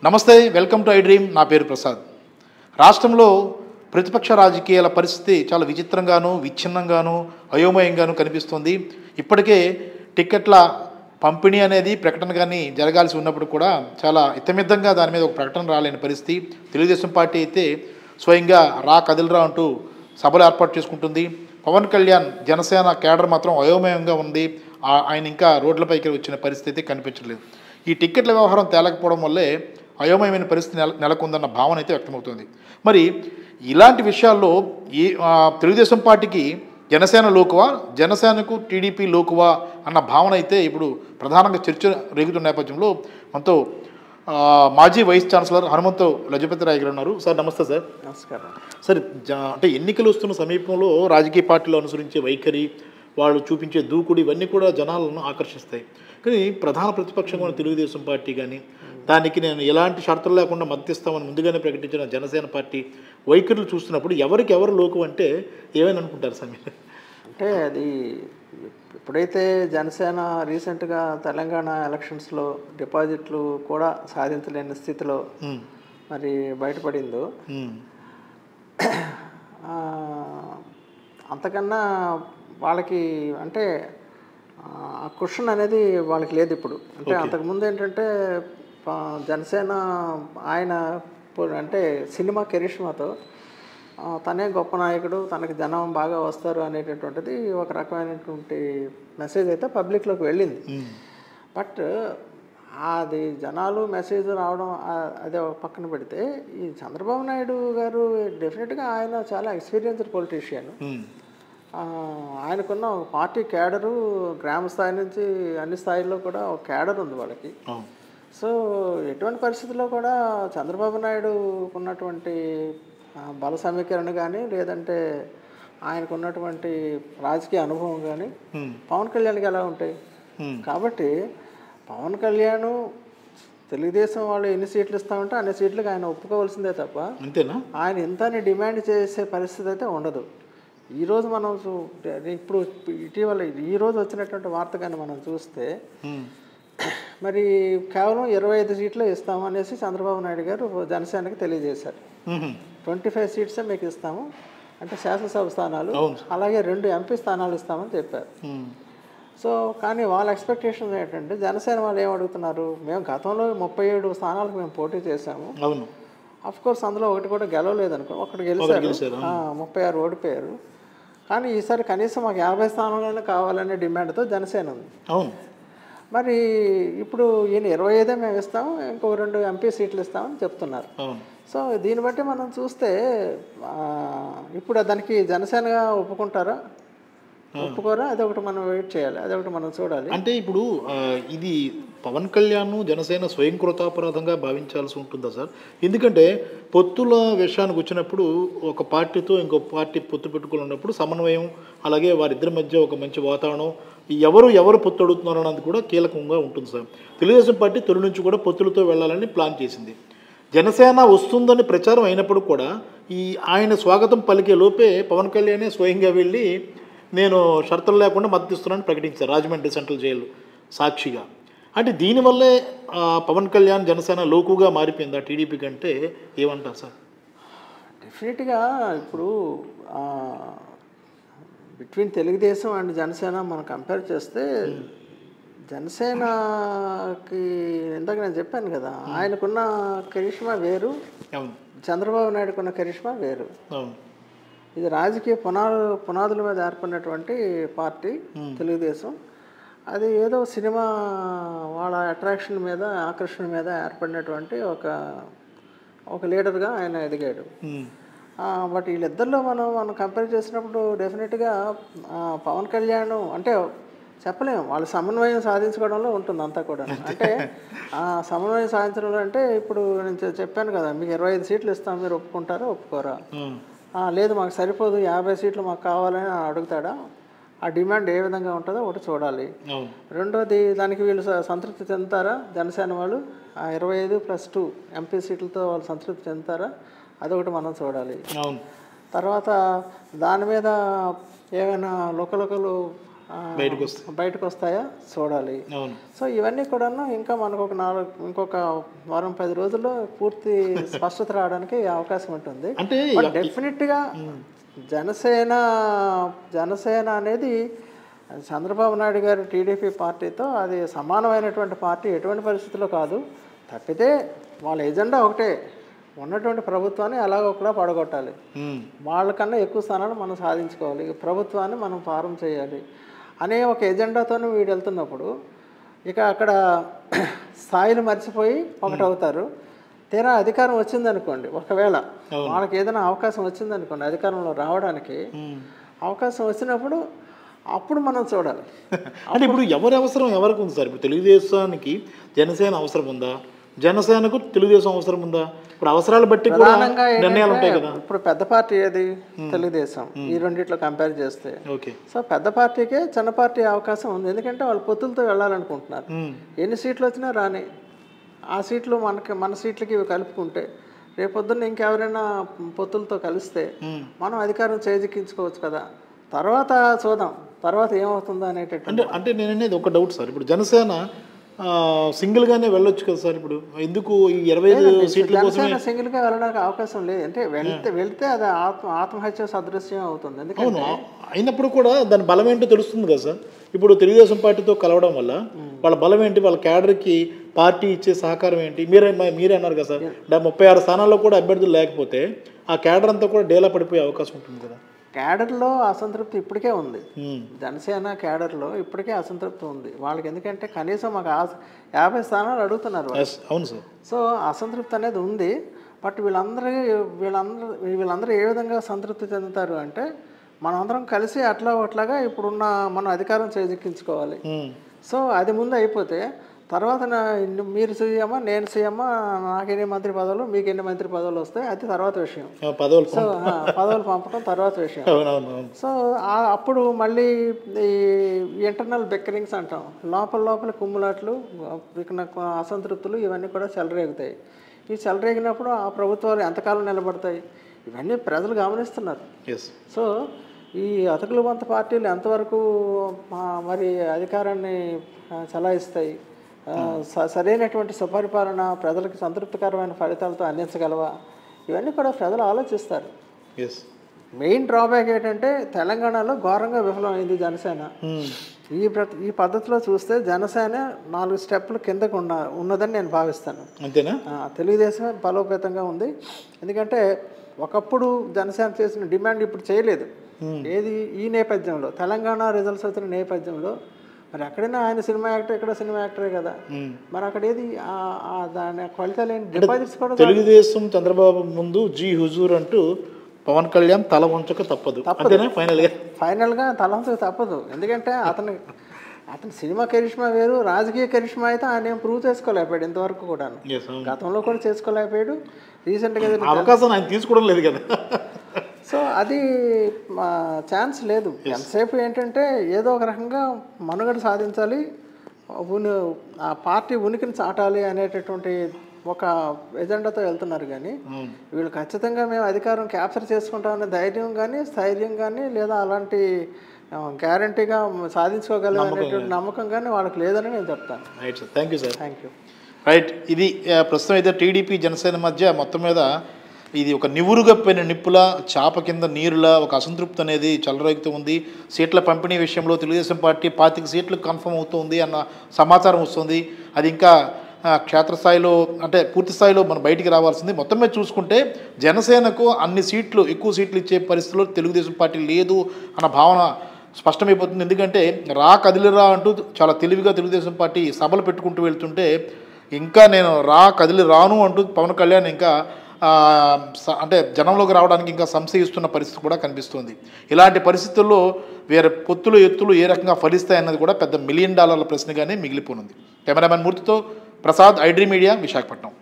నమస్తే, welcome to I dream. నా పేరు ప్రసాద్. రాష్ట్రంలో ప్రతిపక్ష రాజకీయాల పరిస్థితి చాలా విచిత్రంగాను, విచ్ఛిన్నంగాను, అయోమయంగాను కనిపిస్తుంది. ఇప్పటికే టిక్కెట్ల పంపిణీ అనేది ప్రకటన కానీ జరగాల్సి ఉన్నప్పుడు కూడా చాలా ఇతమిద్దంగా దాని మీద ఒక ప్రకటన రాలేని పరిస్థితి. తెలుగుదేశం పార్టీ అయితే స్వయంగా రా కదిలిరా అంటూ సభలు ఏర్పాటు చేసుకుంటుంది. పవన్ కళ్యాణ్ జనసేన కేడర్ మాత్రం అయోమయంగా ఉంది. ఆయన ఇంకా రోడ్లపైకి వచ్చిన పరిస్థితి కనిపించలేదు. ఈ టిక్కెట్ల వ్యవహారం తేలకపోవడం వల్లే అయోమయమైన పరిస్థితి నెలకొందన్న భావన అయితే వ్యక్తమవుతుంది. మరి ఇలాంటి విషయాల్లో తెలుగుదేశం పార్టీకి జనసేన లోకువా, జనసేనకు టీడీపీ లోకువా అన్న భావన అయితే ఇప్పుడు ప్రధానంగా చర్చ రేగుతున్న నేపథ్యంలో మనతో మాజీ వైస్ ఛాన్సలర్ హనుమంతు లజపతి రాయ్ గారు ఉన్నారు. సార్ నమస్తే. సార్ నమస్కారం. సార్, అంటే ఎన్నికలు వస్తున్న సమీపంలో రాజకీయ పార్టీలు అనుసరించే వైఖరి, వాళ్ళు చూపించే దూకుడు ఇవన్నీ కూడా జనాలను ఆకర్షిస్తాయి. కానీ ప్రధాన ప్రతిపక్షంగా ఉన్న తెలుగుదేశం పార్టీ కానీ దానికి నేను ఎలాంటి షరతులు లేకుండా మద్దతిస్తామని ముందుగానే ప్రకటించిన జనసేన పార్టీ వైఖరులు చూస్తున్నప్పుడు ఎవరికి ఎవరు లోకు అంటే ఏమైనా అనుకుంటారు సార్ మీరు? అంటే అది ఎప్పుడైతే జనసేన రీసెంట్గా తెలంగాణ ఎలక్షన్స్లో డిపాజిట్లు కూడా సాధించలేని స్థితిలో మరి బయటపడిందో, అంతకన్నా వాళ్ళకి అంటే ఆ క్వశ్చన్ అనేది వాళ్ళకి లేదు ఇప్పుడు. అంటే అంతకుముందు ఏంటంటే జనసేన ఆయన అంటే సినిమా కెరిష్మాతో తనే గొప్ప నాయకుడు, తనకి జనం బాగా వస్తారు అనేటటువంటిది ఒక రకమైనటువంటి మెసేజ్ అయితే పబ్లిక్లోకి వెళ్ళింది. బట్ అది జనాలు మెసేజ్ రావడం అదే పక్కన పెడితే, ఈ చంద్రబాబు నాయుడు గారు డెఫినెట్గా ఆయన చాలా ఎక్స్పీరియన్స్డ్ పొలిటీషియన్. ఆయనకున్న ఒక పార్టీ క్యాడరు గ్రామ స్థాయి నుంచి అన్ని స్థాయిల్లో కూడా ఒక క్యాడర్ ఉంది వాళ్ళకి. సో ఎటువంటి పరిస్థితుల్లో కూడా చంద్రబాబు నాయుడు ఉన్నటువంటి బల సమీకరణ కానీ, లేదంటే ఆయనకు ఉన్నటువంటి రాజకీయ అనుభవం కానీ పవన్ కళ్యాణ్కి ఎలా ఉంటాయి? కాబట్టి పవన్ కళ్యాణ్ తెలుగుదేశం వాళ్ళు ఎన్ని సీట్లు ఇస్తామంటే అన్ని సీట్లకు ఆయన ఒప్పుకోవాల్సిందే తప్ప అంతేనా ఆయన ఇంతని డిమాండ్ చేసే పరిస్థితి అయితే ఉండదు. ఈరోజు మనం ఇప్పుడు ఇటీవల ఈరోజు వచ్చినటువంటి వార్త కానీ మనం చూస్తే, మరి కేవలం 25 సీట్లు ఇస్తామనేసి చంద్రబాబు నాయుడు గారు జనసేనకి తెలియజేశారు. 25 సీట్సే మీకు ఇస్తాము అంటే శాసనసభ స్థానాలు, అలాగే 2 ఎంపీ స్థానాలు ఇస్తామని చెప్పారు. సో కానీ వాళ్ళ ఎక్స్పెక్టేషన్ ఏంటంటే, జనసేన వాళ్ళు ఏం అడుగుతున్నారు, మేము గతంలో 37 స్థానాలకు మేము పోటీ చేశాము, అఫ్కోర్స్ అందులో ఒకటి కూడా గెలవలేదు అనుకో, ఒకటి గెలిచారు, 36 ఓడిపోయారు. కానీ ఈసారి కనీసం మాకు 50 స్థానాలైనా కావాలనే డిమాండ్తో జనసేన ఉంది. మరి ఇప్పుడు ఈయన 25 మేము ఇస్తాము, ఇంకో 2 ఎంపీ సీట్లు ఇస్తామని చెప్తున్నారు. సో దీన్ని బట్టి మనం చూస్తే ఇప్పుడు దానికి జనసేనగా ఒప్పుకుంటారా, ఒప్పుకోరా, అదొకటి మనం వెయిట్ చేయాలి, అదొకటి మనం చూడాలి. అంటే ఇప్పుడు ఇది పవన్ కళ్యాణ్ జనసేన స్వయం కృతాపరాధంగా భావించాల్సి ఉంటుందా సార్? ఎందుకంటే పొత్తుల విషయానికి వచ్చినప్పుడు ఒక పార్టీతో ఇంకో పార్టీ పొత్తు పెట్టుకున్నప్పుడు సమన్వయం, అలాగే వారిద్దరి మధ్య ఒక మంచి వాతావరణం, ఎవరు పొత్తు అడుగుతున్నారు అన్నది కూడా కీలకంగా ఉంటుంది సార్. తెలుగుదేశం పార్టీ తొలి నుంచి కూడా పొత్తులతో వెళ్ళాలని ప్లాన్ చేసింది. జనసేన వస్తుందని ప్రచారం అయినప్పుడు కూడా ఆయన స్వాగతం పలికే లోపే పవన్ కళ్యాణే స్వయంగా వెళ్ళి నేను షరతులు లేకుండా మద్దతిస్తున్నానని ప్రకటించారు రాజమండ్రి సెంట్రల్ జైలు సాక్షిగా. అంటే దీనివల్లే పవన్ కళ్యాణ్ జనసేన లోకుగా మారిపోయిందా టీడీపీ కంటే? ఏమంటారు సార్? డెఫినెట్గా ఇప్పుడు బిట్వీన్ తెలుగుదేశం అండ్ జనసేన మనం కంపేర్ చేస్తే, జనసేనకి ఇందాక నేను చెప్పాను కదా, ఆయనకున్న కరిష్మా వేరు, చంద్రబాబు నాయుడుకున్న కరిష్మా వేరు. ఇది రాజకీయ పునాదుల మీద ఏర్పడినటువంటి పార్టీ తెలుగుదేశం. అది ఏదో సినిమా వాళ్ళ అట్రాక్షన్ మీద, ఆకర్షణ మీద ఏర్పడినటువంటి ఒక లీడర్గా ఆయన ఎదిగాడు. బట్ వీళ్ళిద్దరిలో మనం కంపేర్ చేసినప్పుడు డెఫినెట్గా పవన్ కళ్యాణ్ అంటే చెప్పలేము, వాళ్ళ సమన్వయం సాధించుకోవడంలో ఉంటుంది అంతా కూడా. అంటే సమన్వయం సాధించడంలో అంటే ఇప్పుడు నేను చెప్పాను కదా, మీకు 25 సీట్లు ఇస్తాం, మీరు ఒప్పుకుంటారా ఒప్పుకోరా? లేదు మాకు సరిపోదు 50 సీట్లు మాకు కావాలని అడుగుతాడా? ఆ డిమాండ్ ఏ విధంగా ఉంటుందో ఒకటి చూడాలి. రెండోది, దానికి వీళ్ళు సంతృప్తి చెందుతారా జనసేన వాళ్ళు? 25+2 ఎంపీ సీట్లతో వాళ్ళు సంతృప్తి చెందుతారా? అదొకటి మనం చూడాలి. తర్వాత దాని మీద ఏమైనా లోకలు బయటకు వస్తాయా చూడాలి. సో ఇవన్నీ కూడాను ఇంకా మనకు ఇంకొక వారం 10 రోజుల్లో పూర్తి స్పష్టత రావడానికి అవకాశం ఉంటుంది. డెఫినెట్గా జనసేన అనేది చంద్రబాబు నాయుడు గారి టీడీపీ పార్టీతో అది సమానమైనటువంటి పార్టీ ఎటువంటి పరిస్థితుల్లో కాదు. తప్పితే వాళ్ళ ఎజెండా ఒకటే, ఉన్నటువంటి ప్రభుత్వాన్ని ఒకలా పడగొట్టాలి, వాళ్ళకన్నా ఎక్కువ స్థానాలు మనం సాధించుకోవాలి, ప్రభుత్వాన్ని మనం ఫారం చేయాలి అనే ఒక ఎజెండాతోనే వీడు వెళ్తున్నప్పుడు ఇక అక్కడ స్థాయిలు మర్చిపోయి ఒకటవుతారు. తీరా అధికారం వచ్చిందనుకోండి, ఒకవేళ వాళ్ళకి ఏదైనా అవకాశం వచ్చిందనుకోండి అధికారంలో రావడానికి, అవకాశం వచ్చినప్పుడు అప్పుడు మనం చూడాలి. అంటే ఇప్పుడు ఎవరి అవసరం ఎవరికి ఉంది సార్? ఇప్పుడు తెలుగుదేశానికి జనసేన అవసరం ఉందా, జనసేనకు తెలుగుదేశం అవసరం ఉందా? ఇప్పుడు అవసరాలు బట్టి ప్రధానంగా నిర్ణయాలు ఉంటాయి కదా. ఇప్పుడు పెద్ద పార్టీ ఏది? తెలుగుదేశం. ఈ రెండిట్లో కంపేర్ చేస్తే సో పెద్ద పార్టీకే చిన్న పార్టీ అవకాశం ఉంది. ఎందుకంటే వాళ్ళు పొత్తులతో వెళ్ళాలనుకుంటున్నారు. ఎన్ని సీట్లు వచ్చినా రాని, ఆ సీట్లు మన సీట్లకి ఇవి కలుపుకుంటే రేపొద్దున్న ఇంకెవరైనా పొత్తులతో కలిస్తే మనం అధికారం చేజిక్కించుకోవచ్చు కదా. తర్వాత చూద్దాం తర్వాత ఏమవుతుందో అనేటట్టు. అంటే నేను అనేది ఒక డౌట్ సార్, ఇప్పుడు జనసేన సింగిల్గానే వెళ్ళొచ్చు కదా సార్? ఇప్పుడు ఎందుకు ఈ 25 సీట్ల కోసం సింగిల్గా వెళ్ళడానికి అవకాశం లేదు. అంటే వెళ్తే అది ఆత్మహత్య సదృశ్యం అవుతుంది. ఎందుకంటే అయినప్పుడు కూడా దాని బలం ఏంటో తెలుస్తుంది కదా సార్. ఇప్పుడు తెలుగుదేశం పార్టీతో కలవడం వల్ల వాళ్ళ బలం ఏంటి, వాళ్ళ క్యాడర్కి పార్టీ ఇచ్చే సహకారం ఏంటి? మీరే అన్నారు కదా సార్, 36 స్థానాల్లో కూడా అభ్యర్థులు లేకపోతే ఆ క్యాడర్ అంతా కూడా డేలా పడిపోయే అవకాశం ఉంటుంది కదా. క్యాడర్లో అసంతృప్తి ఇప్పటికే ఉంది. జనసేన క్యాడర్లో ఇప్పటికే అసంతృప్తి ఉంది వాళ్ళకి. ఎందుకంటే కనీసం మాకు 50 స్థానాలు అడుగుతున్నారు. అవును సార్. సో అసంతృప్తి అనేది ఉంది. బట్ వీళ్ళందరూ ఏ విధంగా సంతృప్తి చెందుతారు అంటే మనందరం కలిసి అట్లాగా ఇప్పుడున్న మనం అధికారం చేజిక్కించుకోవాలి. సో అది ముందు అయిపోతే తర్వాత మీరు సీఎమ్మా నేను సీఎమ్మా, నాకు ఎన్ని మంత్రి పదవులు మీకు ఎన్ని మంత్రి పదవులు వస్తాయి అది తర్వాత విషయం. సో పదవులు పంపడం తర్వాత విషయం. సో అప్పుడు మళ్ళీ ఈ ఇంటర్నల్ బెక్కరింగ్స్ అంటాం, లోపల కుమ్ములాట్లు, అసంతృప్తులు ఇవన్నీ కూడా చెలరేగుతాయి. ఈ చెలరేగినప్పుడు ఆ ప్రభుత్వాలు ఎంతకాలం నిలబడతాయి ఇవన్నీ ప్రజలు గమనిస్తున్నారు. సో ఈ అతకుల వంత పార్టీలు ఎంతవరకు మరి అధికారాన్ని చలాయిస్తాయి, సరైనటువంటి సుపరిపాలన ప్రజలకు సంతృప్తికరమైన ఫలితాలతో అందించగలవా, ఇవన్నీ కూడా ప్రజలు ఆలోచిస్తారు. మెయిన్ డ్రాబ్యాక్ ఏంటంటే తెలంగాణలో ఘోరంగా విఫలమైంది జనసేన. ఈ పద్ధతిలో చూస్తే జనసేన 4 స్టెప్పులు కిందకు ఉన్నదని నేను భావిస్తాను. అంతేనా? తెలుగుదేశమే బలోపేతంగా ఉంది. ఎందుకంటే ఒకప్పుడు జనసేన చేసిన డిమాండ్ ఇప్పుడు చేయలేదు. ఏది ఈ నేపథ్యంలో తెలంగాణ రిజల్ట్స్ వచ్చిన నేపథ్యంలో మరి అక్కడైనా ఆయన సినిమా యాక్టర్, ఇక్కడ సినిమా యాక్టరే కదా, మరి అక్కడ ఏది దాని ఫలితాలు ఏంటి? డిపాజిట్స్ కూడా తెలుగుదేశం చంద్రబాబు ముందు జీ హుజూర్ అంటూ పవన్ కళ్యాణ్ తల వంచక తప్పదు. ఫైనల్గా తల వంచక తప్పదు. ఎందుకంటే అతని సినిమా కరిష్మా వేరు, రాజకీయ కరిష్మా అయితే ఆయన ఏం ప్రూవ్ చేసుకోలేకపోయాడు ఇంతవరకు కూడా. గతంలో కూడా చేసుకోలేకపోయాడు, రీసెంట్గా అవకాశం ఆయన తీసుకోవడం లేదు కదా. సో అది ఛాన్స్ లేదు. ఎంతసేపు ఏంటంటే ఏదో ఒక రకంగా మనుగడ సాధించాలి, ఆ పార్టీ ఉనికిని చాటాలి అనేటటువంటి ఒక ఎజెండాతో వెళ్తున్నారు. కానీ వీళ్ళు ఖచ్చితంగా మేము అధికారం క్యాప్చర్ చేసుకుంటామనే ధైర్యం కానీ స్థైర్యం కానీ లేదా అలాంటి గ్యారంటీగా సాధించుకోగలం అనేటువంటి నమ్మకం కానీ వాళ్ళకి లేదని నేను చెప్తాను. Right sir, thank you sir. Thank you. Right, ఇది ప్రస్తుతం అయితే టీడీపీ జనసేన మధ్య మొత్తం మీద ఇది ఒక నివురుగప్పిన నిప్పుల చాప కింద నీరులా ఒక అసంతృప్తి అనేది చెలరేగుతూ ఉంది. సీట్ల పంపిణీ విషయంలో తెలుగుదేశం పార్టీ 25 సీట్లు కన్ఫర్మ్ అవుతుంది అన్న సమాచారం వస్తుంది. అది ఇంకా క్షేత్రస్థాయిలో అంటే పూర్తి స్థాయిలో మనం బయటికి రావాల్సింది. మొత్తం మీద చూసుకుంటే జనసేనకు ఎక్కువ సీట్లు ఇచ్చే పరిస్థితుల్లో తెలుగుదేశం పార్టీ లేదు అన్న భావన స్పష్టమైపోతుంది. ఎందుకంటే కదిలిరా అంటూ చాలా తెలివిగా తెలుగుదేశం పార్టీ సభలు పెట్టుకుంటూ వెళ్తుంటే ఇంకా నేను కదిలి రాను అంటూ పవన్ కళ్యాణ్ ఇంకా అంటే జనంలోకి రావడానికి ఇంకా సంశయిస్తున్న పరిస్థితి కూడా కనిపిస్తుంది. ఇలాంటి పరిస్థితుల్లో వేరే పొత్తులు ఎత్తులు ఏ రకంగా ఫలిస్తాయన్నది కూడా పెద్ద $1 మిలియన్ ప్రశ్నగానే మిగిలిపోనుంది. కెమెరామెన్ మూర్తితో ప్రసాద్, ఐడ్రీ మీడియా, విశాఖపట్నం.